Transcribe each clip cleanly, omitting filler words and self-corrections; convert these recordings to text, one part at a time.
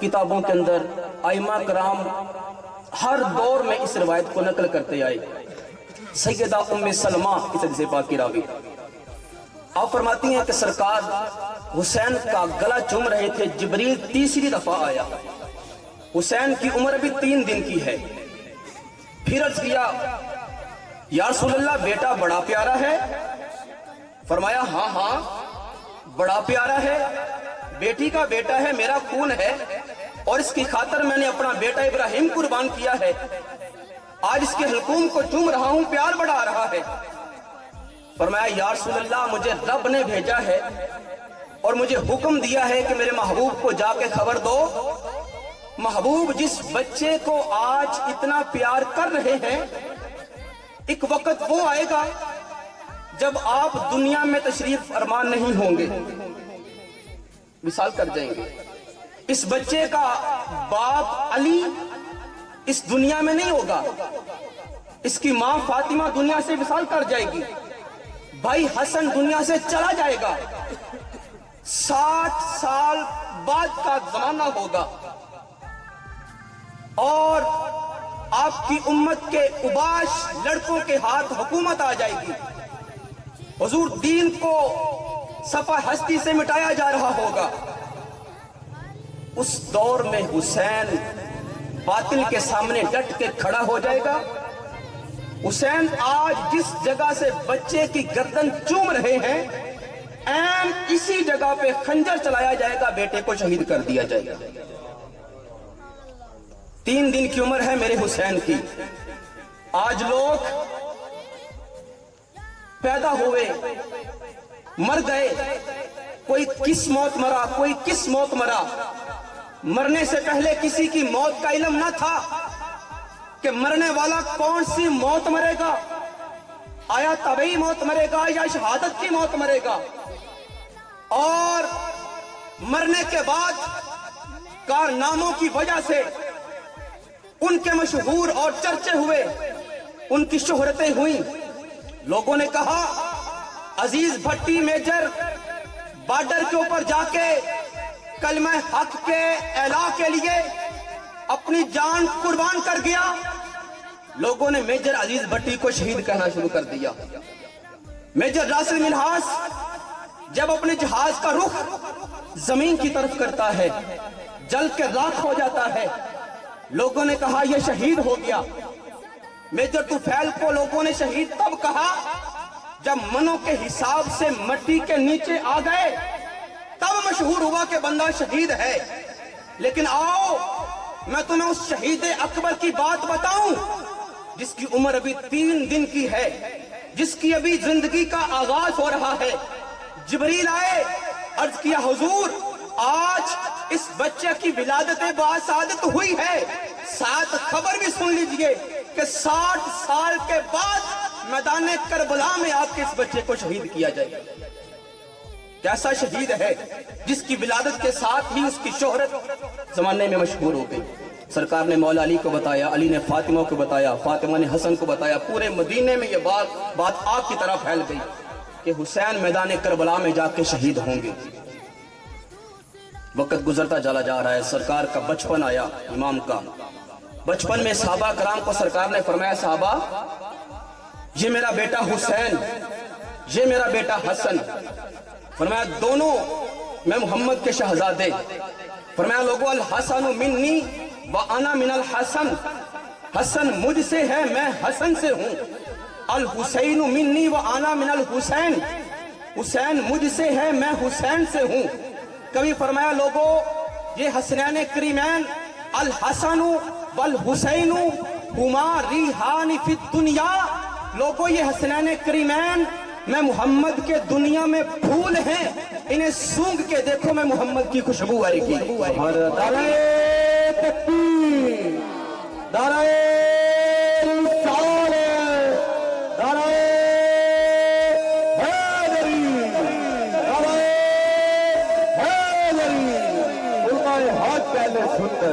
کتابوں کے اندر ائمہ کرام ہر دور میں اس روایت کو نقل کرتے آئے. سیدہ ام سلمہ اس حدیث پاک کی راوی آپ فرماتی ہیں کہ سرکار حسین کا گلا چوم رہے تھے. جبریل تیسری دفعہ آیا. حسین کی عمر بھی 3 دن کی ہے. پھر عرض کیا یا رسول اللہ بیٹا بڑا پیارا ہے؟ فرمایا ہاں ہاں بڑا پیارا ہے, بیٹی کا بیٹا ہے, میرا خون ہے, اور اس کی خاطر میں نے اپنا بیٹا ابراہیم قربان کیا ہے. آج اس کے حلقوم کو چوم رہا ہوں, پیار بڑھا رہا ہے. فرمایا یا رسول اللہ مجھے رب نے بھیجا ہے اور مجھے حکم دیا ہے کہ میرے محبوب کو جا کے خبر دو. محبوب جس بچے کو آج اتنا پیار کر رہے ہیں, ایک وقت وہ آئے گا جب آپ دنیا میں تشریف فرما نہیں ہوں گے, وصال کر جائیں گے. اس بچے کا باپ علی اس دنیا میں نہیں ہوگا, اس کی ماں فاطمہ دنیا سے وصال کر جائے گی, بھائی حسن دنیا سے چلا جائے گا. 60 سال بعد کا زمانہ ہوگا اور آپ کی امت کے اباش لڑکوں کے ہاتھ حکومت آ جائے گی. حضور دین کو صفحہ ہستی سے مٹایا جا رہا ہوگا. اس دور میں حسین باطل کے سامنے ڈٹ کے کھڑا ہو جائے گا. حسین آج جس جگہ سے بچے کی گردن چوم رہے ہیں, این اسی جگہ پہ خنجر چلایا جائے گا, بیٹے کو شہید کر دیا جائے گا. 3 دن کی عمر ہے میرے حسین کی. آج لوگ پیدا ہوئے, مر گئے, کوئی کس موت مرا, کوئی کس موت مرا. مرنے سے پہلے کسی کی موت کا علم نہ تھا کہ مرنے والا کون سی موت مرے گا, آیا طبعی موت مرے گا یا شہادت کی موت مرے گا. اور مرنے کے بعد کارناموں کی وجہ سے ان کے مشہور اور چرچے ہوئے, ان کی شہرتیں ہوئیں. لوگوں نے کہا عزیز بھٹی میجر بارڈر کے اوپر جا کے کلمہ حق کے اعلاء کے لیے اپنی جان قربان کر گیا. لوگوں نے میجر عزیز بھٹی کو شہید کہنا شروع کر دیا. میجر راسل منہاس جب اپنے جہاز کا رخ زمین کی طرف کرتا ہے, جل کے راکھ ہو جاتا ہے. لوگوں نے کہا یہ شہید ہو گیا. میجر طفیل کو لوگوں نے شہید تب کہا جب منوں کے حساب سے مٹی کے نیچے آ گئے, تب مشہور ہوا کہ بندہ شہید ہے. لیکن آؤ میں تمہیں اس شہید اکبر کی بات بتاؤں جس کی عمر ابھی 3 دن کی ہے, جس کی ابھی زندگی کا آغاز ہو رہا ہے. جبریل آئے, عرض کیا حضور آج اس بچے کی ولادت باسعادت ہوئی ہے, ساتھ خبر بھی سن لیجئے کہ 60 سال کے بعد میدان کربلا میں آپ کے اس بچے کو شہید کیا جائے. کیسا شہید ہے جس کی ولادت کے ساتھ ہی اس کی شہرت زمانے میں مشہور ہو گئی. سرکار نے مولا علی کو بتایا, علی نے فاطمہ کو بتایا, فاطمہ نے حسن کو بتایا. پورے مدینے میں یہ بات آگ کی طرح پھیل گئی کہ حسین میدان کربلا میں جا کے شہید ہوں گے. وقت گزرتا چلا جا رہا ہے. سرکار کا بچپن آیا, امام کا بچپن میں صحابہ کرام کو سرکار نے فرمایا صحابہ یہ میرا بیٹا حسین, یہ میرا بیٹا حسن. فرمایا دونوں میں محمد کے شہزادے. فرمایا لوگو الحسن منی وانا من الحسن, حسن مجھ سے ہے میں حسن سے ہوں. الحسین منی وانا من الحسین, حسین مجھ سے ہے میں حسین سے ہوں. کبھی فرمایا لوگو یہ حسنین کریمین الحسن والحسین ہما ریحان فی الدنیا, لوگو یہ حسنین کریمین میں محمد کے دنیا میں پھول ہیں, انہیں سونگ کے دیکھو میں محمد کی خوشبو آئے گی. دارے تکبیر, دارے رسالہ, دارے حیدری, دارے حیدری. علماء حق پہلے سنتے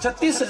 36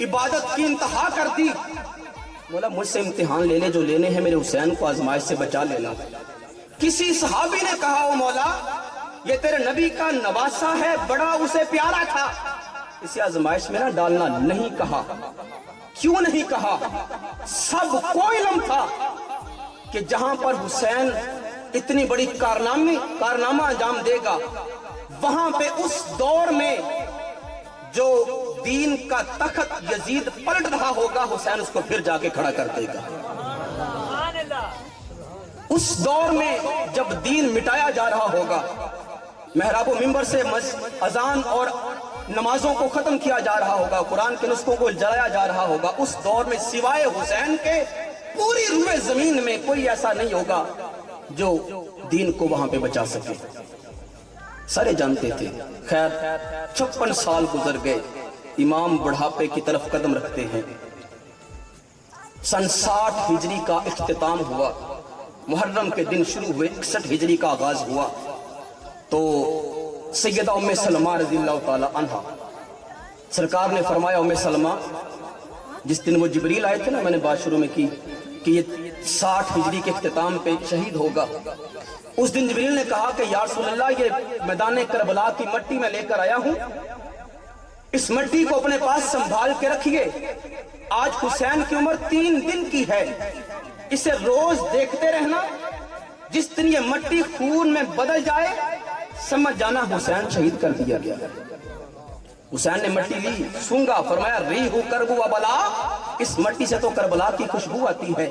عبادت کی انتہا کر دی. مولا مجھ سے امتحان لے لے جو لینے ہیں, میرے حسین کو آزمائش سے بچا لینا. کسی صحابی نے کہا او مولا یہ تیرے نبی کا نواسا ہے, بڑا اسے پیارا تھا, اسے آزمائش میں نہ ڈالنا. نہیں کہا. کیوں نہیں کہا؟ سب کو علم تھا کہ جہاں پر حسین اتنی بڑی کارنامہ انجام دے گا, وہاں پہ اس دور میں جو دین کا تخت یزید پلٹ رہا ہوگا, حسین اس کو پھر جا کے کھڑا کر دے گا. اس دور میں جب دین مٹایا جا رہا ہوگا, محراب و منبر سے اذان اور نمازوں کو ختم کیا جا رہا ہوگا, قرآن کے نسخوں کو جلایا جا رہا ہوگا, اس دور میں سوائے حسین کے پوری روئے زمین میں کوئی ایسا نہیں ہوگا جو دین کو وہاں پہ بچا سکے. سارے جانتے تھے. خیر 56 سال گزر گئے, امام بڑھاپے کی طرف قدم رکھتے ہیں. سن 60 ہجری کا اختتام ہوا, محرم کے دن شروع ہوئے, 61 ہجری کا آغاز ہوا. تو سیدہ ام سلمہ رضی اللہ تعالی عنہ, سرکار نے فرمایا ام سلمہ, جس دن وہ جبریل آئے تھے نا, میں نے بات شروع میں کی کہ یہ 60 ہجری کے اختتام پہ شہید ہوگا, اس دن جبریل نے کہا کہ یا رسول اللہ یہ میدان کربلا کی مٹی میں لے کر آیا ہوں, اس مٹی کو اپنے پاس سنبھال کے رکھیے. آج حسین کی عمر 3 دن کی ہے, اسے روز دیکھتے رہنا. جس دن یہ مٹی خون میں بدل جائے سمجھ جانا حسین شہید کر دیا گیا ہے. حسین نے مٹی لی, سونگا, فرمایا ریح کربو ابلا, اس مٹی سے تو کربلا کی خوشبو آتی ہے.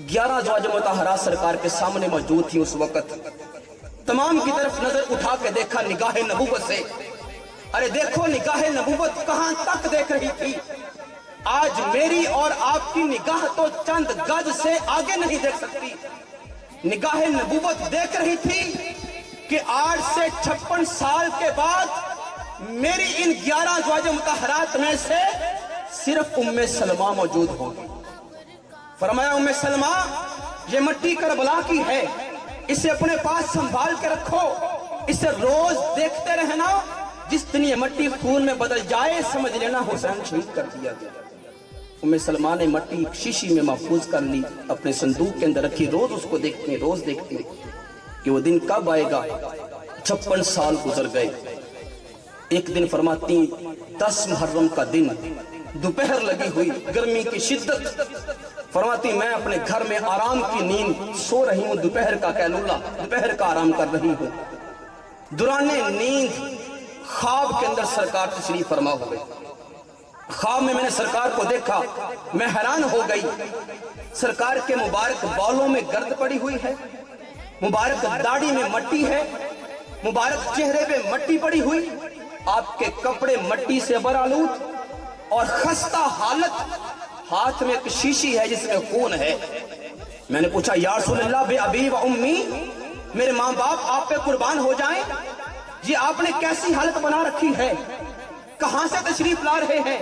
11 ازواج مطہرات سرکار کے سامنے موجود تھی اس وقت. تمام کی طرف نظر اٹھا کے دیکھا نگاہ نبوت سے. ارے دیکھو نگاہ نبوت کہاں تک دیکھ رہی تھی. آج میری اور آپ کی نگاہ تو چند گز سے آگے نہیں دیکھ سکتی. نگاہ نبوت دیکھ رہی تھی کہ آج سے 56 سال کے بعد میری ان 11 ازواج مطہرات میں سے صرف ام سلمہ موجود ہوگی. فرمایا ام سلمہ یہ مٹی کربلا کی ہے, اسے اپنے پاس سنبھال کے رکھو, اسے روز دیکھتے رہنا. جس دن یہ مٹی خون میں بدل جائے سمجھ لینا حسین شہید کر دیا گیا. ام سلمہ نے مٹی شیشی میں محفوظ کر لی, اپنے صندوق کے اندر رکھی. روز اس کو دیکھتے روز دیکھتے کہ وہ دن کب آئے گا. 56 سال گزر گئے. ایک دن فرماتی 10 محرم کا دن, دوپہر لگی ہوئی, گرمی کی شدت. فرماتی میں اپنے گھر میں آرام کی نیند سو رہی ہوں, دوپہر کا قیلولہ, دوپہر کا آرام کر رہی ہوں. دوران نیند خواب کے اندر سرکار تشریف فرما ہوئے. خواب میں نے سرکار کو دیکھا, میں حیران ہو گئی. سرکار کے مبارک بالوں میں گرد پڑی ہوئی ہے, مبارک داڑھی میں مٹی ہے, مبارک چہرے پہ مٹی پڑی ہوئی, آپ کے کپڑے مٹی سے برآلود اور خستہ حالت. ہاتھ میں ایک شیشی ہے جس میں خون ہے. میں نے پوچھا یا رسول اللہ بے ابی و امی, میرے ماں باپ آپ پہ قربان ہو جائیں, یہ آپ نے کیسی حالت بنا رکھی ہے, کہاں سے تشریف لا رہے ہیں,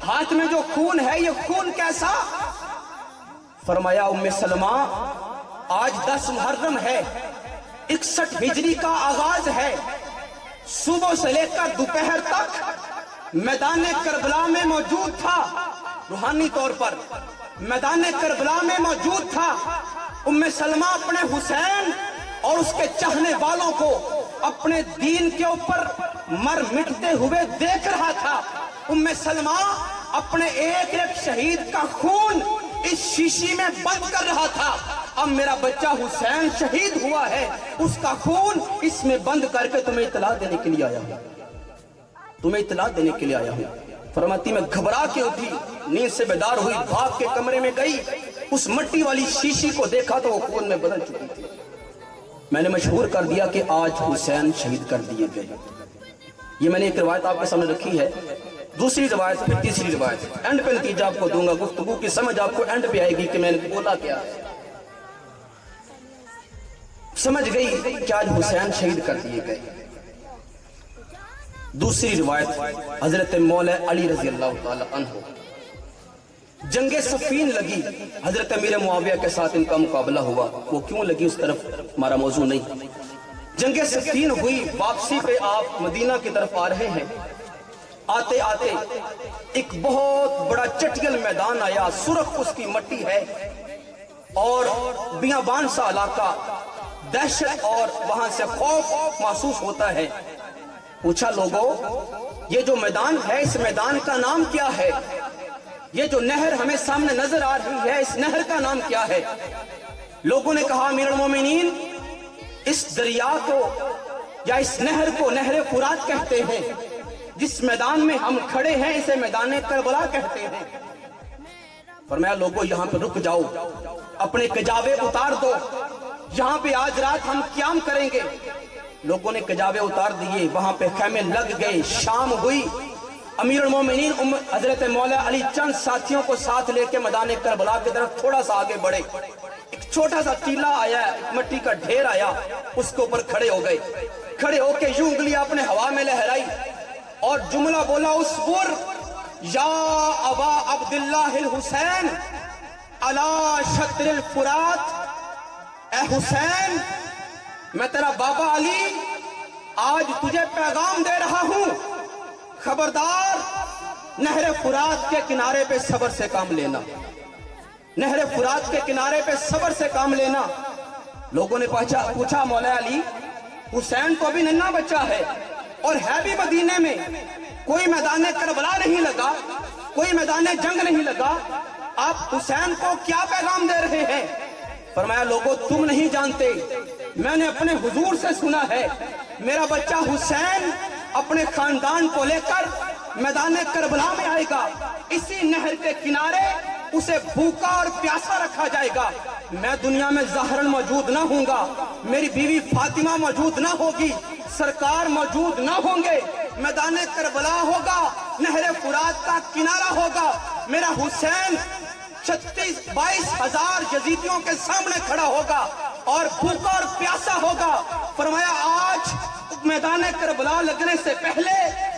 ہاتھ میں جو خون ہے یہ خون کیسا؟ فرمایا ام سلمہ آج 10 محرم ہے, 61 ہجری کا آغاز ہے. صبح سے لے کر دوپہر تک میدان کربلا میں موجود تھا, روحانی طور پر میدان کربلا میں موجود تھا. ام سلمہ اپنے حسین اور اس کے چاہنے والوں کو اپنے دین کے اوپر مر مٹتے ہوئے دیکھ رہا تھا. ام سلمہ اپنے ایک ایک شہید کا خون اس شیشی میں بند کر رہا تھا. اب میرا بچہ حسین شہید ہوا ہے, اس کا خون اس میں بند کر کے تمہیں اطلاع دینے کے لیے آیا ہوں, تمہیں اطلاع دینے کے لیے آیا ہوں. فرماتی میں گھبرا کے اٹھی, نیند سے بیدار ہوئی, بھاگ کے کمرے میں گئی, اس مٹی والی شیشی کو دیکھا تو وہ خون میں بدل چکی تھی. میں نے مشہور کر دیا کہ آج حسین شہید کر دیے گئے. یہ میں نے ایک روایت آپ کے سامنے رکھی ہے. دوسری روایت پھر تیسری روایت, اینڈ پہ نتیجہ آپ کو دوں گا, گفتگو کی سمجھ آپ کو اینڈ پہ آئے گی کہ میں نے بولا کیا. سمجھ گئی کہ آج حسین شہید کر دیے گئے. دوسری روایت حضرت مولا علی رضی اللہ تعالی عنہ, جنگ صفین لگی, حضرت امیر معاویہ کے ساتھ ان کا مقابلہ ہوا. وہ کیوں لگی اس طرف ہمارا موضوع نہیں. جنگ صفین ہوئی, واپسی پہ آپ مدینہ کی طرف آ رہے ہیں. آتے آتے ایک بہت بڑا چٹیل میدان آیا، سرخ اس کی مٹی ہے اور بیابان سا علاقہ، دہشت اور وہاں سے خوف محسوس ہوتا ہے۔ پوچھا لوگوں یہ جو میدان ہے اس میدان کا نام کیا ہے؟ یہ جو نہر ہمیں سامنے نظر آ رہی ہے اس نہر کا نام کیا ہے؟ لوگوں نے کہا امیر المومنین اس دریا کو یا اس نہر کو نہر فرات کہتے ہیں، جس میدان میں ہم کھڑے ہیں اسے میدان کربلا کہتے ہیں۔ فرمایا لوگوں یہاں پہ رک جاؤ، اپنے کجاوے اتار دو، یہاں پہ آج رات ہم قیام کریں گے۔ لوگوں نے کجاوے اتار دیے، وہاں پہ خیمے لگ گئے، شام ہوئی۔ امیر المومنین حضرت مولا علی چند ساتھیوں کو ساتھ لے کے میدان کربلا کی طرف تھوڑا سا آگے بڑھے۔ ایک چھوٹا سا ٹیلا آیا، مٹی کا ڈھیر آیا، اس کے اوپر کھڑے ہو گئے۔ کھڑے ہو کے یوں انگلیاں اپنے ہوا میں لہرائی اور جملہ بولا اصبر یا ابا عبداللہ الحسین علی شطر الفرات، اے حسین میں تیرا بابا علی آج تجھے پیغام دے رہا ہوں، خبردار نہر فرات کے کنارے پہ صبر سے کام لینا، نہر فرات کے کنارے پہ صبر سے کام لینا۔ لوگوں نے پوچھا مولا علی حسین کو بھی ننھا بچہ ہے اور ہے بھی مدینے میں، کوئی میدان کربلا نہیں لگا، کوئی میدان جنگ نہیں لگا، آپ حسین کو کیا پیغام دے رہے ہیں؟ فرمایا لوگوں تم نہیں جانتے، میں نے اپنے حضور سے سنا ہے میرا بچہ حسین اپنے خاندان کو لے کر میدان کربلا میں آئے گا، اسی نہر کے کنارے اسے بھوکا اور پیاسا رکھا جائے گا۔ میں دنیا میں ظاہراً موجود نہ ہوں گا، میری بیوی فاطمہ موجود نہ ہوگی، سرکار موجود نہ ہوں گے، میدان کربلا ہوگا، نہر فرات کا کنارہ ہوگا، میرا حسین 22 ہزار یزیدیوں کے سامنے کھڑا ہوگا اور بھوکا اور پیاسا ہوگا۔ فرمایا آج میدان کربلا لگنے سے پہلے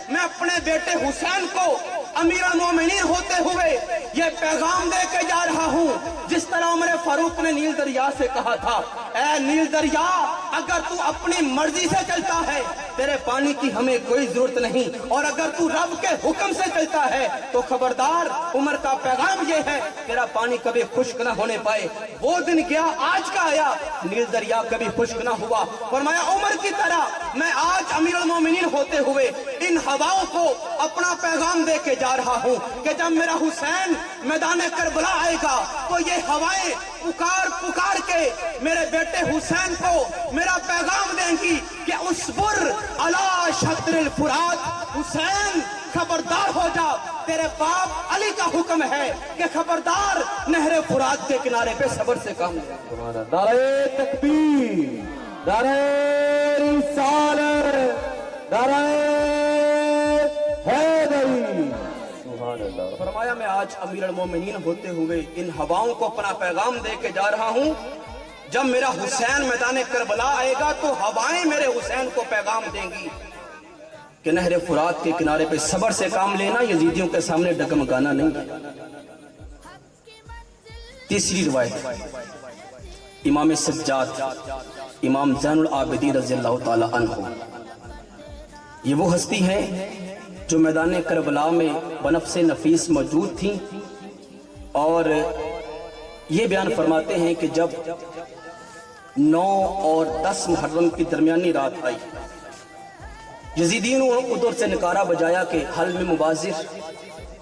میں اپنے بیٹے حسین کو امیر المومنین ہوتے ہوئے یہ پیغام دے کے جا رہا ہوں، جس طرح عمر فاروق نے نیل دریا سے کہا تھا اے نیل دریا اگر تو اپنی مرضی سے چلتا ہے تیرے پانی کی ہمیں کوئی ضرورت نہیں، اور اگر تو رب کے حکم سے چلتا ہے تو خبردار عمر کا پیغام یہ ہے تیرا پانی کبھی خشک نہ ہونے پائے۔ وہ دن گیا آج کا آیا، نیل دریا کبھی خشک نہ ہوا۔ فرمایا عمر کی طرح میں آج امیر المومنین ہوتے ہوئے ان ہواؤں کو اپنا پیغام دے کے جا رہا ہوں کہ جب میرا حسین میدان کربلا آئے گا تو یہ ہوائیں پکار پکار کے میرے بیٹے حسین کو میرا پیغام دیں گی کہ اصبر علی شطر الفرات، حسین خبردار ہو جا، تیرے باپ علی کا حکم ہے کہ خبردار نہر فرات کے کنارے پہ صبر سے کام لے۔ نعرہ تکبیر، نعرہ رسالت، نعرہ حیدری، سبحان اللہ۔ فرمایا میں آج امیر المومنین ہوتے ہوئے ان ہواؤں کو اپنا پیغام دے کے جا رہا ہوں، جب میرا حسین میدان کربلا آئے گا تو ہوائیں میرے حسین کو پیغام دیں گی کہ نہر فرات کے کنارے پہ صبر سے کام لینا، یزیدیوں کے سامنے ڈگمگانا نہیں۔ تیسری روایت امام سجاد امام زین العابدین رضی اللہ تعالی عنہ، یہ وہ ہستی ہے جو میدان کربلا میں بنفس نفیس موجود تھیں، اور یہ بیان فرماتے ہیں کہ جب 9 اور 10 محرم کی درمیانی رات آئی، یزیدیوں نے ادھر سے نکارہ بجایا کہ حل میں مبازر،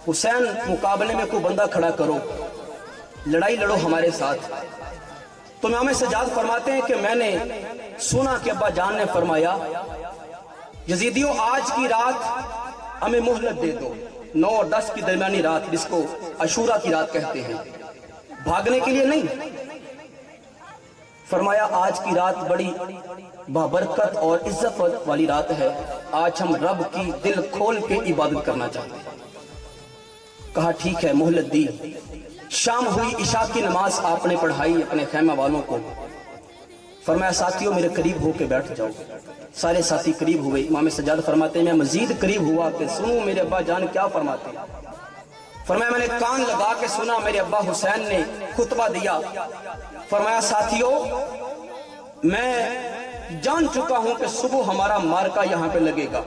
حسین مقابلے میں کوئی بندہ کھڑا کرو، لڑائی لڑو ہمارے ساتھ۔ تو امام سجاد فرماتے ہیں کہ میں نے سنا کہ ابا جان نے فرمایا یزیدیوں آج کی رات ہمیں مہلت دے دو، 9 اور 10 کی درمیانی رات جس کو عاشورہ کی رات کہتے ہیں، بھاگنے کے لیے نہیں۔ فرمایا آج کی رات بڑی بابرکت اور عزت والی رات ہے، آج ہم رب کی دل کھول کے عبادت کرنا چاہتے ہیں۔ کہا ٹھیک ہے، مہلت دی۔ شام ہوئی، عشاء کی نماز آپ نے پڑھائی اپنے خیمہ والوں کو۔ فرمایا ساتھیوں میرے قریب ہو کے بیٹھ جاؤ۔ سارے ساتھی قریب ہوئے۔ امام سجاد فرماتے ہیں میں مزید قریب ہوا کہ سنوں میرے ابا جان کیا فرماتے ہیں۔ فرمایا میں نے کان لگا کے سنا، میرے ابا حسین نے خطبہ دیا۔ فرمایا ساتھیوں میں جان چکا ہوں کہ صبح ہمارا مارکا یہاں پہ لگے گا،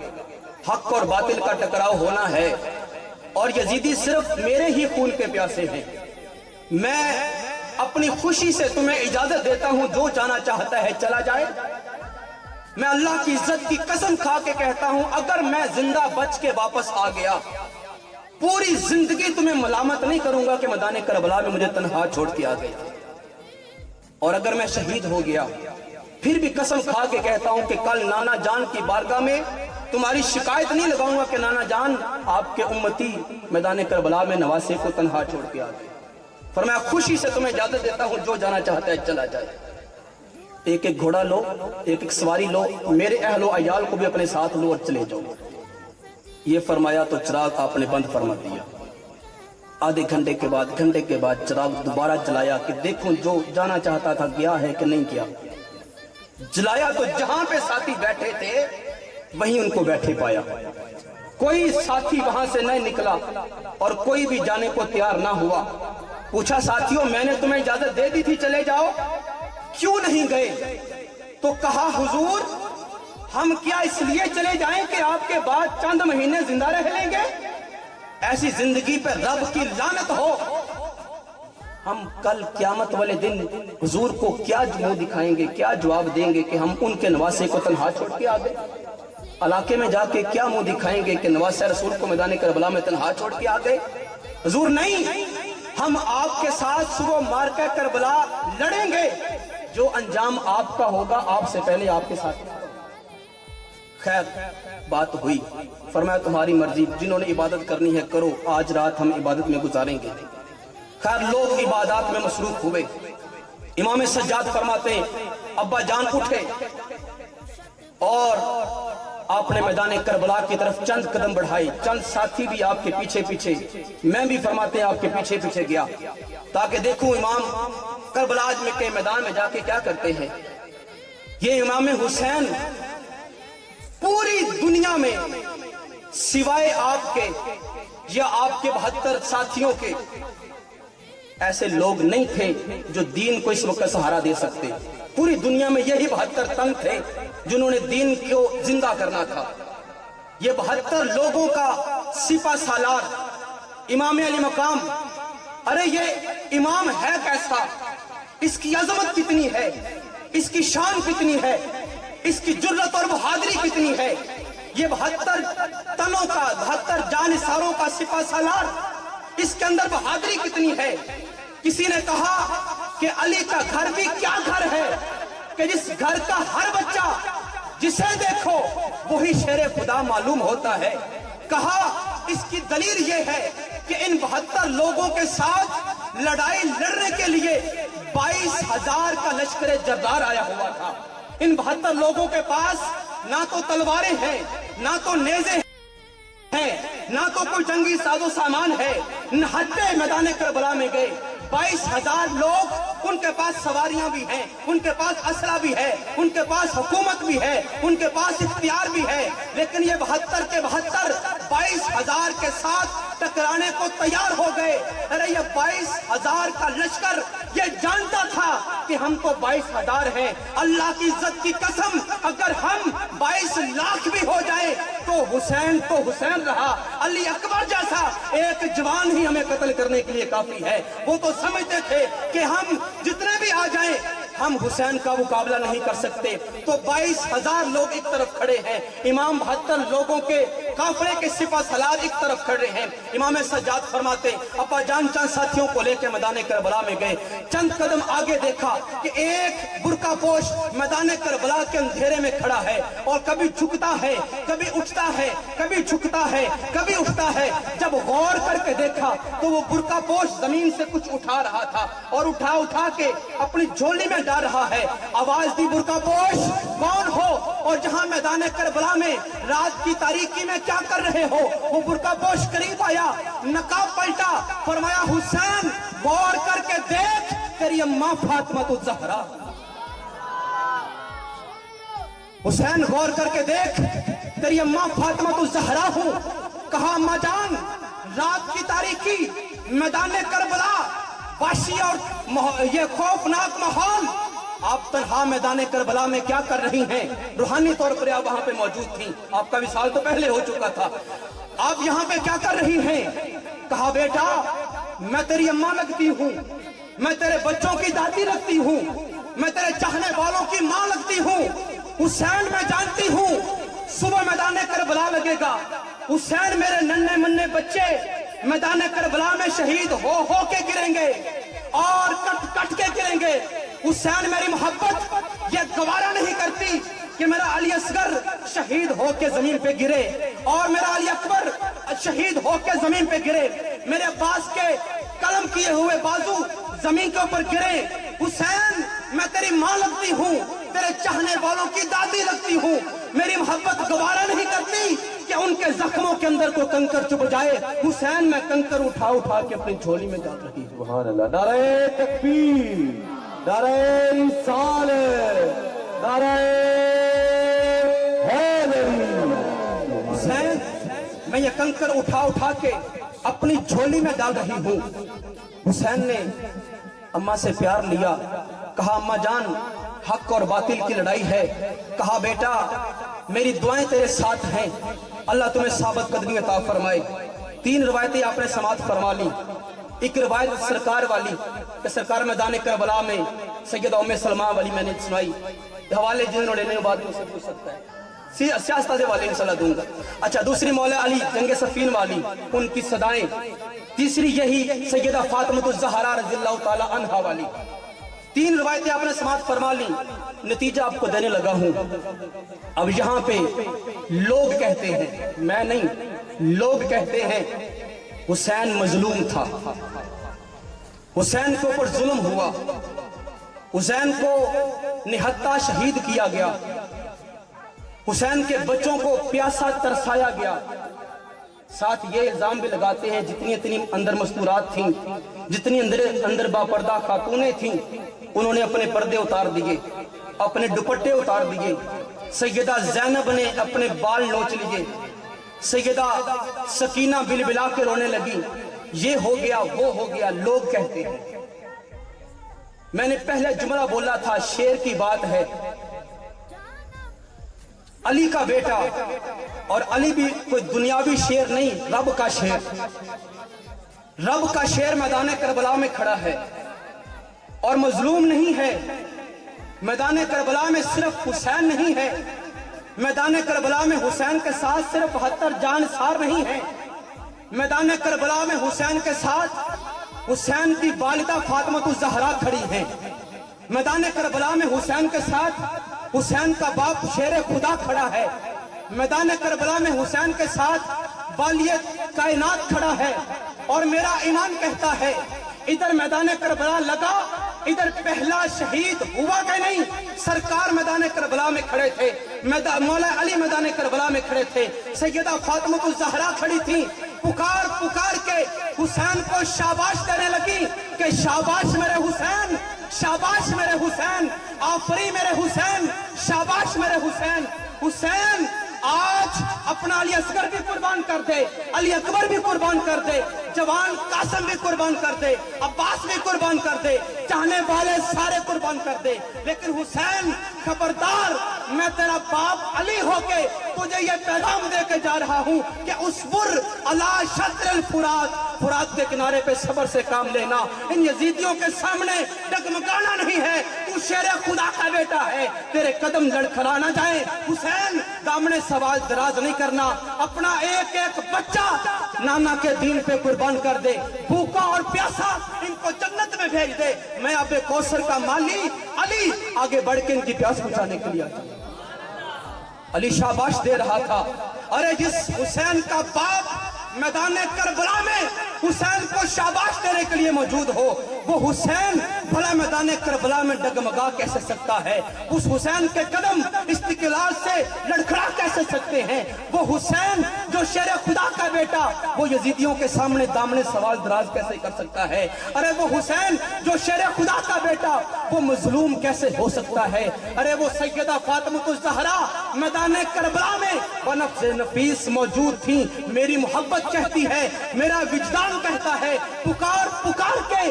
حق اور باطل کا ٹکراؤ ہونا ہے، اور یزیدی صرف میرے ہی خون کے پیاسے ہیں۔ میں اپنی خوشی سے تمہیں اجازت دیتا ہوں، جو جانا چاہتا ہے چلا جائے۔ میں اللہ کی عزت کی قسم کھا کے کہتا ہوں، اگر میں زندہ بچ کے واپس آ گیا، پوری زندگی تمہیں ملامت نہیں کروں گا کہ میدان کربلا میں مجھے تنہا چھوڑ کے آ گیا۔ اور اگر میں شہید ہو گیا، پھر بھی قسم کھا کے کہتا ہوں کہ کل نانا جان کی بارگاہ میں تمہاری شکایت نہیں لگاؤں گا کہ نانا جان آپ کے امتی میدان کربلا میں نواسے کو تنہا چھوڑ کے آ گئے۔ فرمایا خوشی سے تمہیں اجازت دیتا ہوں، جو جانا چاہتا ہے چلا جائے۔ ایک ایک گھوڑا لو، ایک ایک سواری لو، میرے اہل و عیال کو بھی اپنے ساتھ لو اور چلے جاؤ۔ یہ فرمایا تو چراغ آپ نے بند فرما دیا۔ آدھے گھنٹے کے بعد چراغ دوبارہ جلایا کہ دیکھوں جو جانا چاہتا تھا گیا ہے کہ نہیں گیا۔ جلایا تو جہاں پہ ساتھی بیٹھے تھے وہیں ان کو بیٹھے پایا، کوئی ساتھی وہاں سے نہیں نکلا اور کوئی بھی جانے کو تیار نہ ہوا۔ پوچھا ساتھیوں میں نے تمہیں اجازت دے دی تھی چلے جاؤ، کیوں نہیں گئے؟ تو کہا حضور ہم کیا اس لیے چلے جائیں کہ آپ کے بعد چند مہینے زندہ رہ لیں گے؟ ایسی زندگی پہ رب کی لعنت ہو۔ ہم کل قیامت والے دن حضور کو کیا منہ دکھائیں گے، کیا جواب دیں گے کہ ہم ان کے نواسے کو تنہا چھوڑ کے آ گئے؟ علاقے میں جا کے کیا منہ دکھائیں گے کہ نواسہ رسول کو میدان کربلا میں تنہا چھوڑ کے آ گئے؟ حضور نہیں، ہم آپ کے ساتھ صبح مارکہ کربلا لڑیں گے، جو انجام آپ کا ہوگا آپ سے پہلے آپ کے ساتھ۔ خیر بات ہوئی، فرمایا تمہاری مرضی، جنہوں نے عبادت کرنی ہے کرو، آج رات ہم عبادت میں گزاریں گے۔ خیر لوگ عبادات میں مصروف ہوئے۔ امام سجاد فرماتے ہیں ابا جان اٹھے اور آپ نے میدان کربلا کی طرف چند قدم بڑھائے، چند ساتھی بھی آپ کے پیچھے پیچھے، میں بھی فرماتے ہیں آپ کے پیچھے پیچھے گیا تاکہ دیکھوں امام کربلا کے میدان میں جا کے کیا کرتے ہیں۔ یہ امام حسین پوری دنیا میں سوائے آپ کے یا آپ کے 72 ساتھیوں کے ایسے لوگ نہیں تھے جو دین کو اس وقت سہارا دے سکتے۔ پوری دنیا میں یہی 72 تن تھے جنہوں نے دین کو زندہ کرنا تھا۔ یہ 72 لوگوں کا سپہ سالار امام علی مقام، ارے یہ امام ہے کیسا، اس کی عظمت کتنی ہے، اس کی شان کتنی ہے، اس کی جرت اور بہادری کتنی ہے۔ یہ 72 تنوں کا 72 جانثاروں کا سپہ سالار، اس کے اندر بہادری کتنی ہے۔ کسی نے کہا کہ علی کا گھر بھی کیا گھر ہے کہ جس گھر کا ہر بچہ جسے دیکھو وہی شیر خدا معلوم ہوتا ہے۔ کہا اس کی دلیل یہ ہے کہ ان 72 لوگوں کے ساتھ لڑائی لڑنے کے لیے 22,000 کا لشکر جردار آیا ہوا تھا۔ ان 72 لوگوں کے پاس نہ تو تلواریں ہیں، نہ تو نیزے ہیں، نہ تو کوئی جنگی ساز و سامان ہے، نہتے میدان کربلا میں گئے۔ 22,000 لوگ، ان کے پاس سواریاں بھی ہیں، ان کے پاس اسلحہ بھی ہے، ان کے پاس حکومت بھی ہے، ان کے پاس اختیار بھی ہے، لیکن یہ 72 کے 72 22,000 کے ساتھ ٹکرانے کو تیار ہو گئے۔ ارے یہ 22,000 کا لشکر یہ جانتا تھا کہ ہم تو 22,000 ہیں، اللہ کی عزت کی قسم اگر ہم 22 لاکھ بھی ہو جائیں تو حسین رہا، علی اکبر جیسا ایک جوان ہی ہمیں قتل کرنے کے لیے کافی ہے۔ وہ تو سمجھتے تھے کہ ہم جتنے بھی آ جائیں ہم حسین کا مقابلہ نہیں کر سکتے۔ تو 22,000 لوگ ایک طرف کھڑے ہیں، امام 72 لوگوں کے قافلے کے سپہ سالار ایک طرف کھڑے ہیں۔ امام سجاد فرماتے ابا جان چند ساتھیوں کو لے کے میدان کربلا میں گئے، چند قدم آگے دیکھا کہ ایک برقع پوش میدان کربلا کے اندھیرے میں کھڑا ہے اور کبھی جھکتا ہے، کبھی اٹھتا ہے، کبھی جھکتا ہے، کبھی اٹھتا ہے۔ جب غور کر کے دیکھا تو وہ برقع پوش زمین سے کچھ اٹھا رہا تھا اور اٹھا کے اپنی جھولی میں ڈال رہا ہے۔ آواز دی برقع پوش کون ہو اور جہاں میدان کربلا میں رات کی تاریکی میں کیا کر رہے ہو؟ وہ برقع پوش قریب آیا، نقاب پلٹا، فرمایا حسین غور کر کے دیکھ تیری اماں فاطمہ الزہرا، حسین غور کر کے دیکھ تیری اماں فاطمہ الزہرا ہوں۔ کہا اماں جان رات کی تاریکی، میدان کربلا، وحشی اور یہ خوفناک ماحول، آپ تنہا میدان کربلا میں کیا کر رہی ہیں؟ روحانی طور پر آپ وہاں پہ موجود تھیں، آپ کا وصال تو پہلے ہو چکا تھا، آپ یہاں پہ کیا کر رہی ہیں؟ کہا بیٹا میں تیری اماں لگتی ہوں، میں تیرے بچوں کی دادی لگتی ہوں، میں تیرے چاہنے والوں کی ماں لگتی ہوں۔ حسین میں جانتی ہوں صبح میدان کربلا لگے گا، حسین میرے ننھے منھے بچے میدان کربلا میں شہید ہو کے گریں گے اور کٹ کے گریں گے۔ حسین میری محبت یہ گوارا نہیں کرتی کہ میرا علی اصغر شہید ہو کے زمین پہ گرے اور میرا علی اکبر شہید ہو کے زمین پہ گرے، میرے عباس کے قلم کیے ہوئے بازو زمین کے اوپر گرے۔ حسین میں تیری ماں لگتی ہوں، تیرے چاہنے والوں کی دادی لگتی ہوں، میری محبت گوارا نہیں کرتی کہ ان کے زخموں کے اندر کو کنکر چبھ جائے۔ حسین میں کنکر اٹھا کے اپنی جھولی میں ڈال رہی ہوں۔ سبحان اللہ، نعرہ تکبیر، نعرہ رسالت، نعرہ حیدری۔ حسین میں یہ کنکر اٹھا کے اپنی جھولی میں ڈال رہی ہوں۔ حسین نے اماں سے پیار لیا، کہا اماں جان حق اور باطل کی لڑائی ہے، کہا بیٹا میری دعائیں تیرے ساتھ ہیں، اللہ تمہیں ثابت قدمی عطا فرمائے۔ 3 روایتیں آپ نے سماعت فرما لی۔ ایک روایت سرکار والی کہ سرکار میدان کربلا میں سیدہ ام سلمہ والی میں نے سنائی، حوالے جنہوں لینے کے بعد مجھ سے پوچھ سکتا ہے، سیاستہ دے والے انشاءاللہ دوں گا۔ اچھا دوسری مولا علی جنگ صفین والی، ان کی صدائیں۔ تیسری یہی سیدہ فاطمہ الزہرا رضی اللہ تعالی عنہا والی۔ 3 روایتیں آپ نے سماعت فرما لی، نتیجہ آپ کو دینے لگا ہوں۔ اب یہاں پہ لوگ کہتے ہیں، میں نہیں، لوگ کہتے ہیں حسین مظلوم تھا، حسین کے اوپر ظلم ہوا، حسین کو نہتا شہید کیا گیا، حسین کے بچوں کو پیاسا ترسایا گیا۔ ساتھ یہ الزام بھی لگاتے ہیں جتنی اندر مستورات تھیں، جتنی اندر باپردہ خاتونیں تھیں، انہوں نے اپنے پردے اتار دیے، اپنے دوپٹے اتار دیے۔ سیدہ زینب نے اپنے بال نوچ لیے، سیدہ سکینہ بلبلا کے رونے لگی، یہ ہو گیا وہ ہو گیا، لوگ کہتے ہیں۔ میں نے پہلے جملہ بولا تھا، شیر کی بات ہے، علی کا بیٹا، اور علی بھی کوئی دنیاوی شیر نہیں، رب کا شیر، رب کا شیر میدان کربلا میں کھڑا ہے اور مظلوم نہیں ہے۔ میدان کربلا میں صرف حسین نہیں ہے، میدان کربلا میں حسین کے ساتھ صرف 72 جانثار نہیں ہے، میدان کربلا میں حسین کے ساتھ حسین کی والدہ فاطمہ الزہرا کھڑی ہیں، میدان کربلا میں حسین کے ساتھ حسین کا باپ شیر خدا کھڑا ہے، میدان کربلا میں حسین کے ساتھ والی کائنات کھڑا ہے۔ اور میرا ایمان کہتا ہے ادھر میدان کربلا لگا، ادھر پہلا شہید ہوا کہ نہیں؟ سرکار میدان کربلا میں کھڑے تھے، مولا علی میدان کربلا میں کھڑے تھے، سیدہ فاطمہ الزہرا کھڑی تھی، پکار کے حسین کو شاباش دینے لگی کہ شاباش میرے حسین، شاباش میرے حسین، آفری میرے حسین، شاباش میرے حسین۔ حسین آج اپنا علی اصغر بھی قربان کر دے، علی اکبر بھی قربان کر دے، جوان قاسم بھی قربان کر دے، عباس بھی قربان کر دے، چاہنے والے سارے قربان کر دے، لیکن حسین خبردار، میں تیرا باپ علی ہو کے تجھے یہ پیغام دے کے جا رہا ہوں کہ اصبر علی شطر الفرات، فرات کے کنارے پہ صبر سے کام لینا، ان یزیدیوں کے سامنے ڈگمگانا نہیں ہے، تو شیر خدا کا بیٹا ہے، تیرے قدم لڑکھڑا نہ جائیں۔ حسین دامن سوال دراز نہیں کرنا، اپنا ایک ایک بچہ نانا کے دین پہ قربان کر دے، بھوکا اور پیاسا ان کو جنت میں بھیج دے۔ میں آب کوثر کا مالی علی آگے بڑھ کے ان کی پیاس بجھانے کے لیے آتا ہوں۔ علی شاباش دے رہا تھا، ارے جس حسین کا باپ میدان کربلا میں حسین کو شاباش دینے کے لیے موجود ہو، وہ حسین بھلا میدان کربلا میں ڈگمگا کیسے سکتا ہے؟ اس حسین کے قدم استقلال سے لڑکھڑا کیسے سکتے ہیں؟ وہ حسین جو شیر خدا کا بیٹا، وہ یزیدیوں کے سامنے دامن سوال دراز کیسے کر سکتا ہے؟ ارے وہ حسین جو شیر خدا کا بیٹا، وہ مظلوم کیسے ہو سکتا ہے؟ ارے وہ سیدہ فاطمہ الزہرا میدان کربلا میں بنفس نفیس موجود تھیں۔ میری محبت کہتی ہے، میرا وجدان کہتا ہے، پکار کے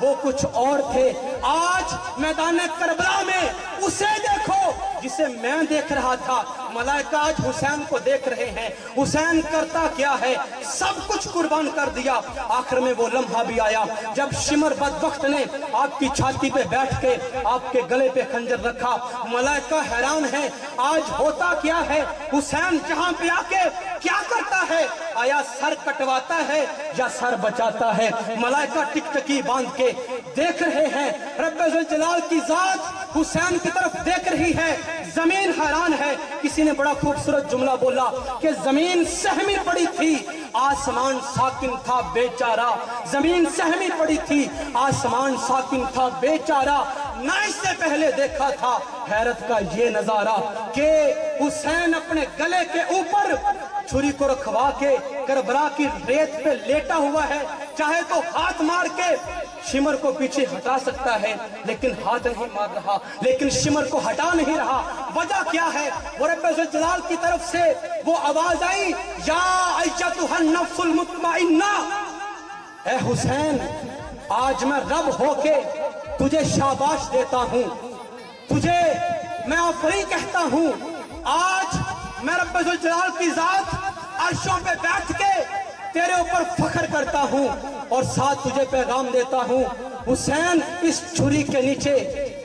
وہ کچھ اور تھے. آج میدان کربلا میں اسے دیکھو جسے میں دیکھ رہا تھا. ملائکہ آج حسین کو دیکھ رہے ہیں. حسین کرتا کیا ہے؟ سب کچھ قربان کر دیا. آخر میں وہ لمحہ بھی آیا جب شمر بدبخت نے آپ کی چھاتی پہ بیٹھ کے آپ کے گلے پہ خنجر رکھا. ملائکہ حیران ہے آج ہوتا کیا ہے؟ حسین جہاں پہ آ کے کیا کرتا ہے؟ آیا سر کٹواتا ہے یا سر بچاتا ہے؟ ملائکہ ٹکٹکی باندھ کے دیکھ رہے ہیں. رب ذوالجلال کی ذات حسین کی طرف دیکھ رہی ہے. زمین حیران ہے. کسی نے بڑا خوبصورت جملہ بولا کہ زمین سہمی پڑی تھی, آسمان ساکن تھا بیچارہ. زمین سہمی پڑی تھی, آسمان ساکن تھا بیچارہ. نہ اس سے پہلے دیکھا تھا حیرت کا یہ نظارہ کہ حسین اپنے گلے کے اوپر چھری کو رکھوا کے کربلا کی ریت پہ لیٹا ہوا ہے. چاہے تو ہاتھ مار کے شمر کو پیچھے ہٹا سکتا ہے لیکن ہاتھ نہیں مار رہا, لیکن شمر کو ہٹا نہیں رہا. وجہ کیا ہے؟ وہ رب ذوالجلال کی طرف سے وہ آواز آئی, یا ایتھا النفس المطمئنہ, اے حسین آج میں رب ہو کے تجھے شاباش دیتا ہوں, تجھے میں آفرین کہتا ہوں. آج میں رب ذوالجلال کی ذات عرشوں پہ بیٹھ کے تیرے اوپر فخر کرتا ہوں اور ساتھ تجھے پیغام دیتا ہوں. حسین اس چھری کے نیچے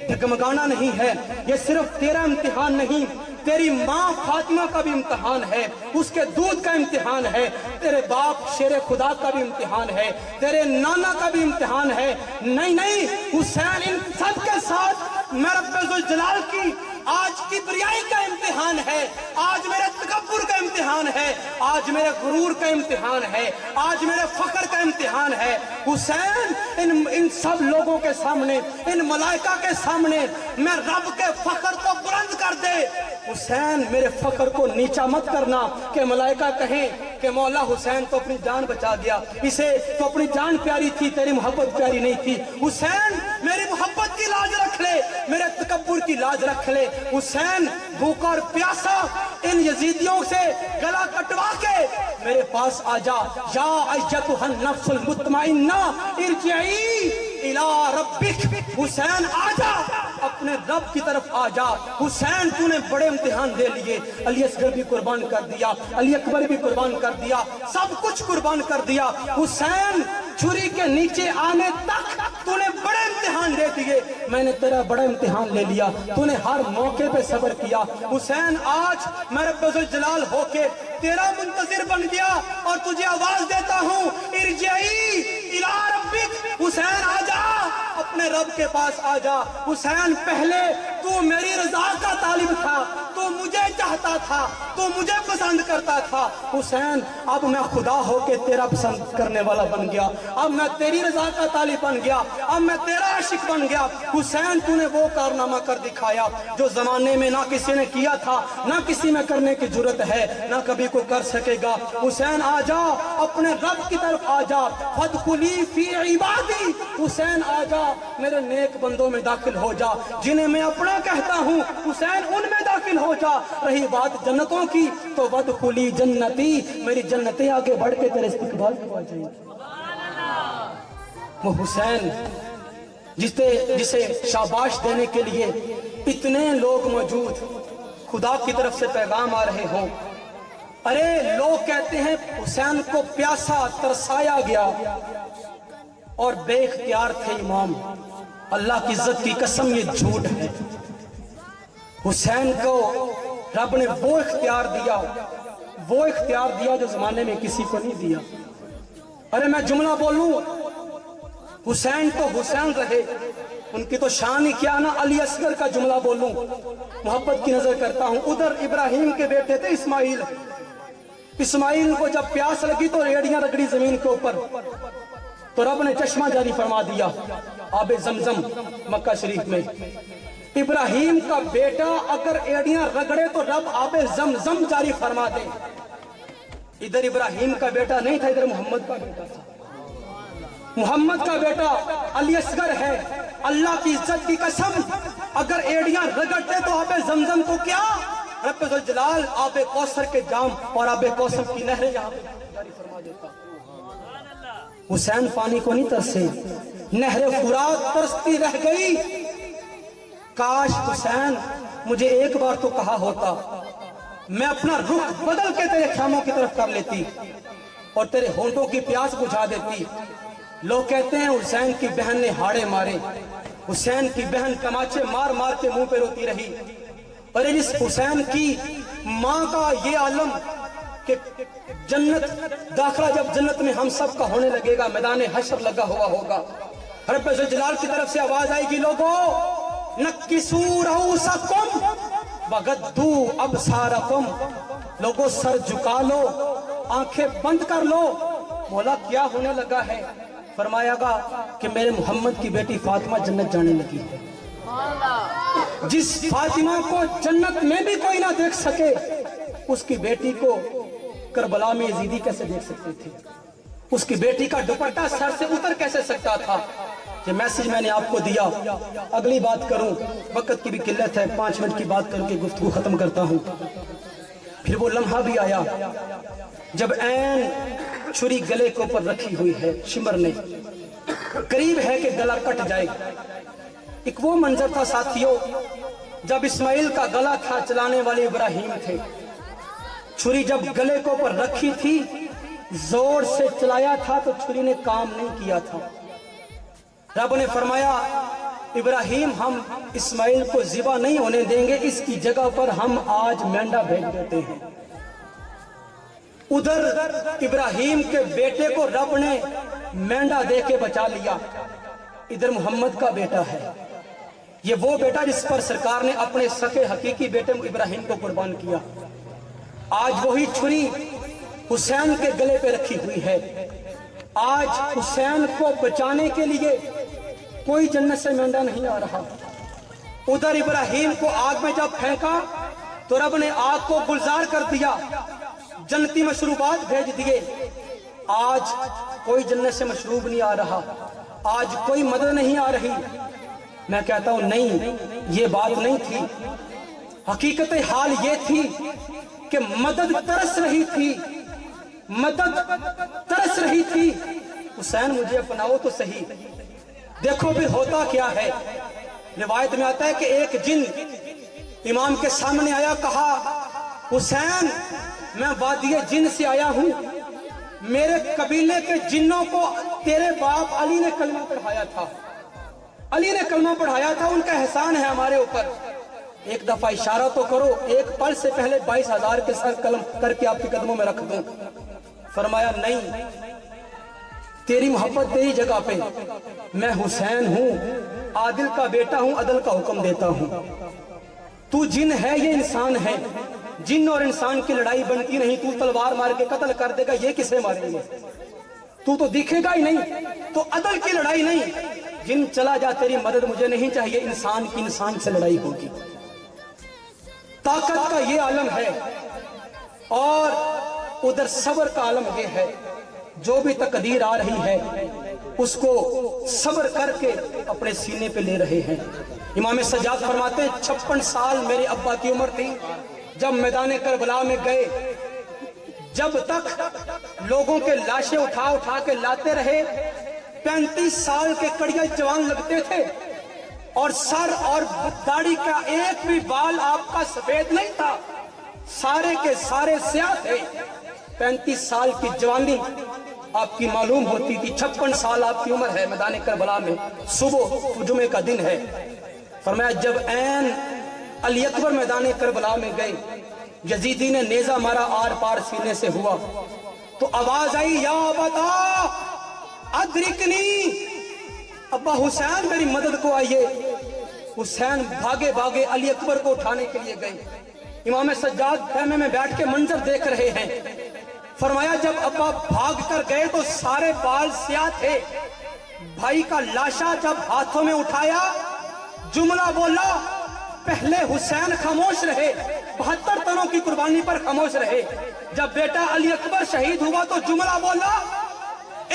ڈگمگانا نہیں ہے. یہ صرف تیرا امتحان نہیں, تیری ماں فاطمہ کا بھی امتحان ہے, اس کے دودھ کا امتحان ہے, تیرے باپ شیر خدا کا بھی امتحان ہے, تیرے نانا کا بھی امتحان ہے. نہیں حسین, ان سب کے ساتھ میں رب ذوالجلال کی آج کبریائی کا امتحان ہے, آج میرے تکبر کا امتحان ہے, آج میرے غرور کا امتحان ہے, آج میرے فخر کا امتحان ہے. حسین ان سب لوگوں کے سامنے, ان ملائکہ کے سامنے میں رب کے فخر کو بلند کر دے. حسین میرے فخر کو نیچا مت کرنا کہ ملائکہ کہیں کہ مولا حسین تو اپنی جان بچا گیا, اسے تو اپنی جان پیاری تھی, تیری محبت پیاری نہیں تھی. حسین میری محبت کی لاج رکھ لے, میرے تکبر کی لاج رکھ لے. حسین بھوکا اور پیاسا ان یزیدیوں سے گلا کٹوا کے میرے پاس آ جا. یا ایتھا النفس المطمئنہ ارجعی الی ربک. حسین آ جا, اپنے رب کی طرف آ جا. حسین تو نے بڑے امتحان دے لیے, علی اصغر بھی قربان کر دیا, علی اکبر بھی قربان کر دیا, سب کچھ قربان کر دیا. حسین چھری کے نیچے آنے تک تو نے بڑے امتحان دے دیے, میں نے تیرا بڑا امتحان لے لیا, تو نے ہر موقع پہ صبر کیا. حسین آج میں رب ذوالجلال ہو کے تیرا منتظر بن گیا اور تجھے آواز دیتا ہوں, ارجعی الی ربک. حسین آ جا, اپنے رب کے پاس آ جا. حسین پہلے تو میری رضا کا طالب تھا, تو مجھے چاہتا تھا, تو مجھے پسند کرتا تھا. حسین اب میں خدا ہو کے تیرا پسند کرنے والا بن گیا, اب میں تیری رضا کا طالب بن گیا, اب میں تیرا عاشق بن گیا. حسین تو نے وہ کارنامہ کر دکھایا جو زمانے میں نہ کسی نے کیا تھا, نہ کسی میں کرنے کی جرت ہے, نہ کبھی کوئی کر سکے گا. حسین آ جا, اپنے رب کی طرف آ جا. فادخلی فی عبادی. حسین آ جا, میرے نیک بندوں میں داخل ہو جا, جنہیں میں اپنا کہتا ہوں. حسین ان میں داخل ہو جا. رہی بات جنتوں کی تو وادخلی جنتی, میری جنتیں آگے بڑھ کے تیرے استقبال کو آ جائیں. وہ حسین جسے شاباش دینے کے لیے اتنے لوگ موجود, خدا کی طرف سے پیغام آ رہے ہوں. ارے لوگ کہتے ہیں حسین کو پیاسا ترسایا گیا اور بے اختیار تھے امام. اللہ کی عزت کی قسم یہ جھوٹ ہے. حسین کو رب نے وہ اختیار دیا جو زمانے میں کسی کو نہیں دیا. ارے میں جملہ بولوں, حسین تو حسین رہے, ان کی تو شان ہی کیا نا. علی اصغر کا جملہ بولوں, محبت کی نظر کرتا ہوں. ادھر ابراہیم کے بیٹے تھے اسماعیل. اسماعیل کو جب پیاس لگی تو ریڑیاں رگڑی زمین کے اوپر, تو رب نے چشمہ جاری فرما دیا, آب زمزم مکہ شریف میں. ابراہیم کا بیٹا اگر ایڑیاں رگڑے تو رب آب زمزم جاری فرما دے. ادھر ابراہیم کا بیٹا نہیں تھا, ادھر محمد کا بیٹا تھا. محمد کا بیٹا علی اصغر ہے. اللہ کی عزت کی قسم اگر ایڑیاں رگڑتے تو آب زمزم تو کیا, رب ذوالجلال آب کوثر کے جام اور آب کوثر کی نہریں یہاں پہ جاری فرما دیتا. حسین پانی کو نہیں ترسے, نہر فرات ترستی رہ گئی، کاش حسین مجھے ایک بار تو کہا ہوتا، میں اپنا رخ بدل کے تیرے خیموں کی طرف کر لیتی اور تیرے ہونٹوں کی پیاس بجھا دیتی۔ لوگ کہتے ہیں حسین کی بہن نے ہاڑے مارے، حسین کی بہن تماچے مار مار کے منہ پہ روتی رہی، اور اس حسین کی ماں کا یہ عالم کہ جنت داخلہ جب جنت میں ہم سب کا ہونے لگے گا، میدان حشر لگا ہوا ہوگا، رب ذوالجلال کی طرف سے آواز آئے گی، لوگوں نکسوا رؤوسکم وغضوا ابصارکم، لوگوں سر جھکا لو، آنکھیں بند کر لو۔ مولا کیا ہونے لگا ہے؟ فرمایا گا کہ میرے محمد کی بیٹی فاطمہ جنت جانے لگی ہے۔ جس فاطمہ کو جنت میں بھی کوئی نہ دیکھ سکے، اس کی بیٹی کو کربلا میں یزیدی کیسے دیکھ سکتے تھے؟ اس کی بیٹی کا دوپٹہ سر سے اتر کیسے سکتا تھا؟ یہ میسج میں نے آپ کو دیا۔ اگلی بات کروں، وقت کی بھی قلت ہے، 5 منٹ کی بات کر کے گفتگو ختم کرتا ہوں۔ پھر وہ لمحہ بھی آیا جب عین چھری گلے کے اوپر رکھی ہوئی ہے، شمر نے قریب ہے کہ گلا کٹ جائے۔ ایک وہ منظر تھا ساتھیوں جب اسماعیل کا گلا تھا، چلانے والے ابراہیم تھے، چھری جب گلے کے اوپر رکھی تھی، زور سے چلایا تھا تو چھری نے کام نہیں کیا تھا۔ رب نے فرمایا ابراہیم ہم اسماعیل کو ذبح نہیں ہونے دیں گے، اس کی جگہ پر ہم آج مینڈا بھیج دیتے ہیں۔ ادھر ابراہیم کے بیٹے کو رب نے مینڈا دے کے بچا لیا، ادھر محمد کا بیٹا ہے، یہ وہ بیٹا جس پر سرکار نے اپنے سکے حقیقی بیٹے ابراہیم کو قربان کیا۔ آج وہی چھری حسین کے گلے پہ رکھی ہوئی ہے۔ آج حسین کو بچانے کے لیے کوئی جنت سے مینڈا نہیں آ رہا۔ ادھر ابراہیم کو آگ میں جب پھینکا تو رب نے آگ کو گلزار کر دیا، جنتی مشروبات بھیج دیے۔ آج کوئی جنت سے مشروب نہیں آ رہا، آج کوئی مدد نہیں آ رہی۔ میں کہتا ہوں نہیں، یہ بات نہیں تھی، حقیقت حال یہ تھی کہ مدد ترس رہی تھی، مدد ترس رہی تھی۔ حسین مجھے اپناؤ تو صحیح۔ دیکھو پھر ہوتا کیا ہے، روایت میں آتا ہے کہ ایک جن امام کے سامنے آیا، کہا حسین میں وادی جن سے آیا ہوں، میرے قبیلے کے جنوں کو تیرے باپ علی نے کلمہ پڑھایا تھا، علی نے کلمہ پڑھایا تھا، ان کا احسان ہے ہمارے اوپر، ایک دفعہ اشارہ تو کرو، ایک پل سے پہلے 22,000 کے سر قلم کر کے آپ کے قدموں میں رکھ دوں۔ فرمایا نہیں، تیری محبت تیری جگہ پہ، میں حسین ہوں، عادل کا بیٹا ہوں، عدل کا حکم دیتا ہوں۔ تو جن ہے، یہ انسان ہے، جن اور انسان کی لڑائی بنتی نہیں، تو تلوار مار کے قتل کر دے گا، یہ کسے ماریں گے؟ تو دکھے گا ہی نہیں، تو عدل کی لڑائی نہیں، جن چلا جا تیری مدد مجھے نہیں چاہیے، انسان کی انسان سے لڑائی ہوگی۔ طاقت کا یہ عالم ہے، اور ادھر صبر کا عالم یہ ہے، جو بھی تقدیر آ رہی ہے اس کو صبر کر کے اپنے سینے پہ لے رہے ہیں۔ امام سجاد فرماتے ہیں 56 سال میرے ابا کی عمر تھی جب میدان کربلا میں گئے، جب تک لوگوں کے لاشیں اٹھا اٹھا کے لاتے رہے، 35 سال کے کڑیا جوان لگتے تھے، اور سر اور داڑھی کا ایک بھی بال آپ کا سفید نہیں تھا، سارے کے سارے سیاہ تھے۔ 35 سال کی جوانی آپ کی معلوم ہوتی تھی، 56 سال آپ کی عمر ہے، میدان کربلا میں صبح جمعے کا دن ہے۔ فرمایا جب عین علی اکبر میدان کربلا میں گئے، یزیدی نے نیزہ مارا، آر پار سینے سے ہوا، تو آواز آئی یا ابتا ادرکنی، ابا حسین میری مدد کو آئیے۔ حسین بھاگے بھاگے علی اکبر کو اٹھانے کے لیے گئے۔ امام سجاد خیمے میں بیٹھ کے منظر دیکھ رہے ہیں۔ فرمایا جب ابا بھاگ کر گئے تو سارے بال سیاہ تھے، بھائی کا لاشا جب ہاتھوں میں اٹھایا، جملہ بولا، پہلے حسین خاموش رہے، 72 تنوں کی قربانی پر خاموش رہے، جب بیٹا علی اکبر شہید ہوا تو جملہ بولا،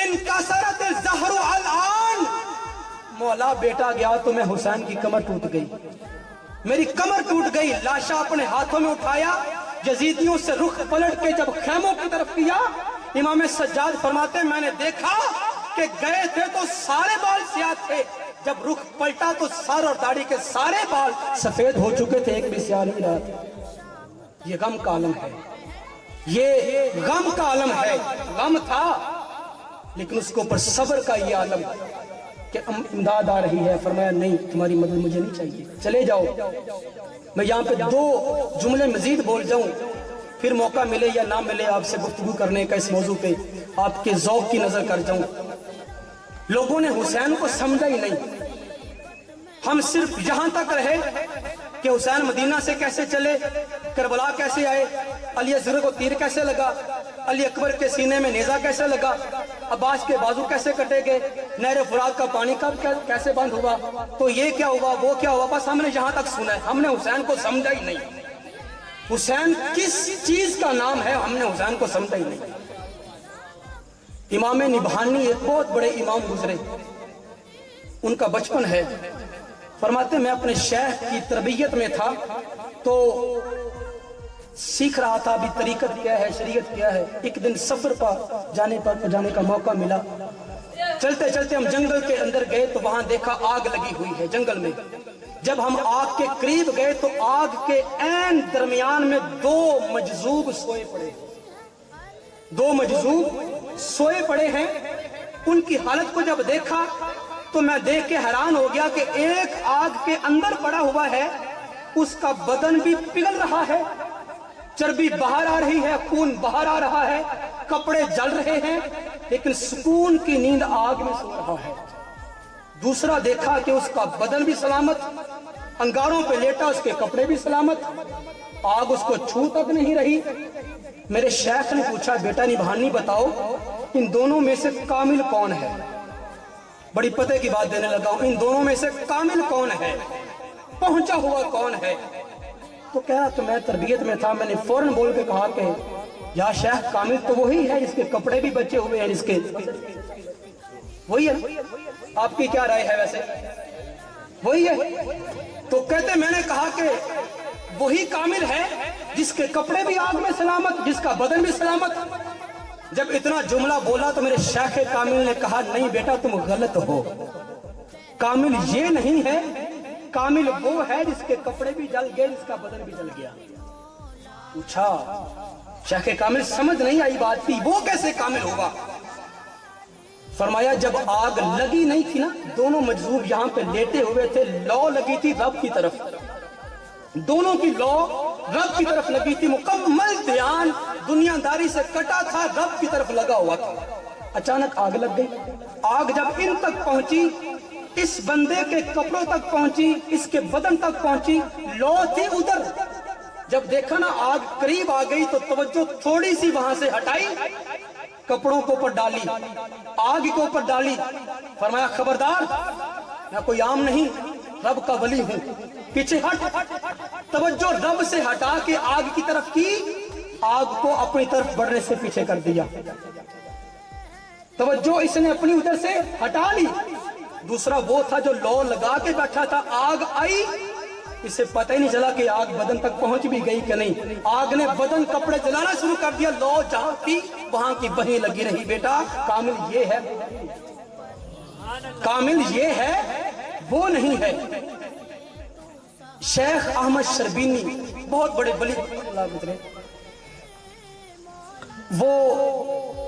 انکسرت الظہر الآن، مولا بیٹا گیا تو میں حسین کی کمر ٹوٹ گئی، میری کمر ٹوٹ گئی۔ لاشا اپنے ہاتھوں میں اٹھایا، یزیدیوں سے رخ پلٹ کے جب خیموں کی طرف کیا، امام سجاد فرماتے میں نے دیکھا کہ گئے تھے تو سارے بال سیاہ تھے، جب رخ پلٹا تو سر اور داڑھی کے سارے بال سفید ہو چکے تھے، ایک بھی سیاہ نہیں رہا تھا۔ یہ غم کا عالم ہے، یہ غم کا عالم ہے۔ غم تھا لیکن اس کے اوپر صبر کا یہ عالم کہ امداد آ رہی ہے۔ فرمایا نہیں، تمہاری مدد مجھے نہیں چاہیے، چلے جاؤ۔ میں یہاں پہ 2 جملے مزید بول جاؤں، پھر موقع ملے یا نہ ملے آپ سے گفتگو کرنے کا اس موضوع پہ، آپ کے ذوق کی نظر کر جاؤں۔ لوگوں نے حسین کو سمجھا ہی نہیں، ہم صرف یہاں تک رہے کہ حسین مدینہ سے کیسے چلے، کربلا کیسے آئے، علی اصغر کو تیر کیسے لگا، علی اکبر کے سینے میں نیزہ کیسے لگا، عباس کے بازو کیسے کٹے گئے، نہر فرات کا پانی کب کیسے بند ہوا، تو یہ کیا ہوا وہ کیا ہوا، بس ہم نے یہاں تک سنا ہے، ہم نے حسین کو سمجھا ہی نہیں۔ حسین کس چیز کا نام ہے، ہم نے حسین کو سمجھا ہی نہیں۔ امام نبہانی ایک بہت بڑے امام گزرے، ان کا بچپن ہے، فرماتے میں اپنے شیخ کی تربیت میں تھا تو سیکھ رہا تھا ابھی طریقت کیا ہے، شریعت کیا ہے۔ ایک دن سفر پر جانے کا موقع ملا، چلتے چلتے ہم جنگل کے اندر گئے تو وہاں دیکھا آگ لگی ہوئی ہے جنگل میں۔ جب ہم آگ کے قریب گئے تو آگ کے عین درمیان میں 2 مجذوب سوئے پڑے، 2 مجذوب سوئے پڑے ہیں۔ ان کی حالت کو جب دیکھا تو میں دیکھ کے حیران ہو گیا کہ ایک آگ کے اندر پڑا ہوا ہے، اس کا بدن بھی پگھل رہا ہے، چربی باہر آ رہی ہے، خون باہر آ رہا ہے، کپڑے جل رہے ہیں، لیکن سکون کی نیند آگ میں سو رہا ہے۔ دوسرا دیکھا کہ اس کا بدن بھی سلامت، انگاروں پہ لیٹا، اس کے کپڑے بھی سلامت، آگ اس کو چھو تک نہیں رہی۔ میرے شیخ نے پوچھا بیٹا نبہانی بتاؤ ان دونوں میں سے کامل کون ہے؟ بڑی پتے کی بات دینے لگا ہوں، ان دونوں میں سے کامل کون ہے، پہنچا ہوا کون ہے؟ تو کہا کہ میں تربیت میں تھا، میں نے فوراً بول کے کہا کہ یا شیخ کامل تو وہی ہے جس کے کپڑے بھی بچے ہوئے ہیں، جس کے وہی ہے۔ آپ کی کیا رائے ہے ویسے؟ وہی ہے۔ تو کہتے میں نے کہا کہ وہی کامل ہے جس کے کپڑے بھی آگ میں سلامت، جس کا بدن بھی سلامت۔ جب اتنا جملہ بولا تو میرے شیخ کامل نے کہا نہیں بیٹا تم غلط ہو، کامل یہ نہیں ہے، کامل وہ ہے جس کے کپڑے بھی جل گئے، جس کا بدن بھی جل گیا۔ پوچھا شیخ کامل سمجھ نہیں آئی بات کی، وہ کیسے کامل ہوگا؟ فرمایا جب آگ لگی نہیں تھی نا، دونوں مجذوب یہاں پہ لیٹے ہوئے تھے، لو لگی تھی رب کی طرف، دونوں کی لو رب کی طرف لگی تھی، مکمل دھیان دنیا داری سے کٹا تھا، رب کی طرف لگا ہوا تھا۔ اچانک آگ لگ گئی، آگ جب ان تک پہنچی، اس بندے کے کپڑوں تک پہنچی، اس کے بدن تک پہنچی، لو تھی ادھر۔ جب دیکھا نا آگ قریب آ گئی تو توجہ تھوڑی سی وہاں سے ہٹائی، کپڑوں کو اوپر ڈالی، آگ کو اوپر ڈالی، فرمایا خبردار میں کوئی عام نہیں، رب کا ولی ہوں، پیچھے ہٹ۔ توجہ رب سے ہٹا کے آگ کی طرف کی، آگ کو اپنی طرف بڑھنے سے پیچھے کر دیا۔ توجہ اس نے اپنی ادھر سے ہٹا لی۔ دوسرا وہ تھا جو لو لگا کے بیٹھا تھا، آگ آئی، اسے پتہ ہی نہیں چلا کہ آگ بدن تک پہنچ بھی گئی کہ نہیں۔ آگ نے بدن کپڑے جلانا شروع کر دیا، لو جہاں تھی وہاں کی وہیں لگی رہی۔ بیٹا کامل یہ ہے، کامل یہ ہے، وہ نہیں ہے۔ شیخ احمد شربینی بہت بڑے ولی اللہ گزرے، وہ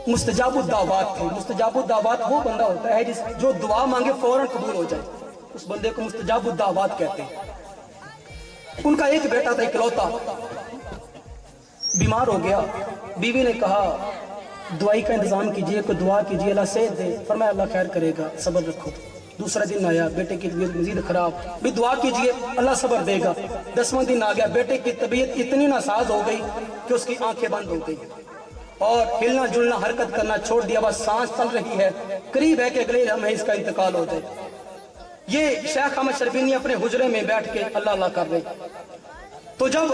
مستجاب الدعوات تھے۔ مستجاب الدعوات وہ بندہ ہوتا ہے جو دعا مانگے فوراً قبول ہو جائے، اس بندے کو مستجاب الدعوات کہتے ہیں۔ ان کا ایک بیٹا تھا اکلوتا، بیمار ہو گیا، بیوی نے کہا دعائی کا انتظام کیجئے، کوئی دعا کیجئے، اللہ صحت دے۔ فرمایا اللہ خیر کرے گا، صبر رکھو۔ دوسرا دن آیا، بیٹے کی طبیعت مزید خراب، بھی دعا کیجئے اللہ صبر دے گا۔ 10واں دن آ گیا، بیٹے کی طبیعت اتنی ناساز ہو گئی کہ اس کی آنکھیں بند ہو گئی اور ہلنا جلنا حرکت کرنا چھوڑ دیا، بس سانس چل رہی ہے، قریب ہے کہ اگلے لمحے اس کا انتقال ہو جائے۔ یہ شیخ احمد شربینی اپنے حجرے میں بیٹھ کے اللہ اللہ کر رہے، تو جب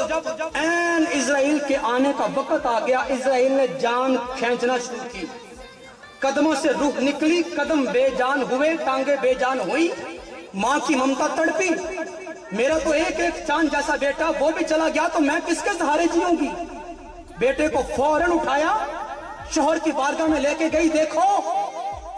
عین اسرائیل کے آنے کا وقت آ گیا، اسرائیل نے جان کھینچنا شروع کی، قدموں سے روح نکلی، قدم بے جان ہوئے، ٹانگیں بے جان ہوئی، ماں کی ممتا تڑپی، میرا تو ایک چاند جیسا بیٹا وہ بھی چلا گیا تو میں کس کے سہارے جیوں گی؟ بیٹے کو فوراً اٹھایا، شوہر کی بارگاہ میں لے کے گئی، دیکھو